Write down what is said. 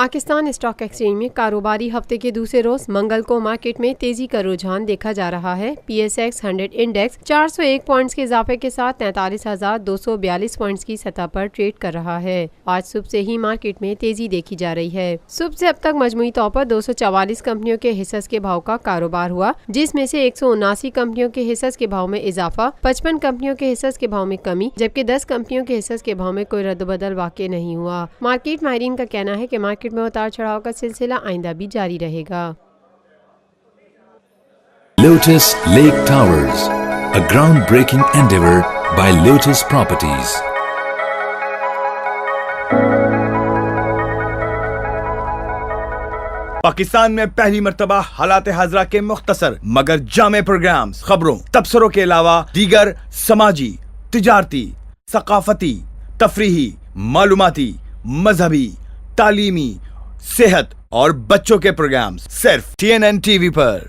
Pakistan stock exchange میں کاروباری ہفتے کے دوسرے روز منگل کو مارکیٹ میں تیزی کا رجحان دیکھا جا رہا ہے۔ P S x 100 index 401 points کے اضافے کے ساتھ 43,242 پوائنٹس کی سطح پر ٹریڈ کر رہا ہے۔ آج صبح سے ہی مارکیٹ میں تیزی دیکھی جا رہی ہے۔ صبح سے اب تک مجموعی طور پر 244 کمپنیوں کے حصص کے بھاؤ کا کاروبار ہوا، جس میں سے 179 کمپنیوں کے حصص کے بھاؤ میں اضافہ، 55 کمپنیوں کے حصص کے بھاؤ میں کمی، جبکہ 10 کمپنیوں کے حصص کے بھاؤ میں کوئی رد و بدل واقع نہیں ہوا۔ مارکیٹ ماہرین کا کہنا ہے کہ مارکیٹ میں اتار چڑھاؤ کا سلسلہ آئندہ بھی جاری رہے گا۔ Lotus Lake Towers, a groundbreaking endeavor by Lotus Properties. Pakistan میں پہلی مرتبہ حالات حاضرہ کے مختصر مگر جامع پروگرامز، خبروں، تبصروں کے علاوہ دیگر سماجی، تجارتی، ثقافتی، تفریحی، معلوماتی، مذہبی، تعلیمی، صحت اور بچوں کے پروگرامز صرف TNN TV پر۔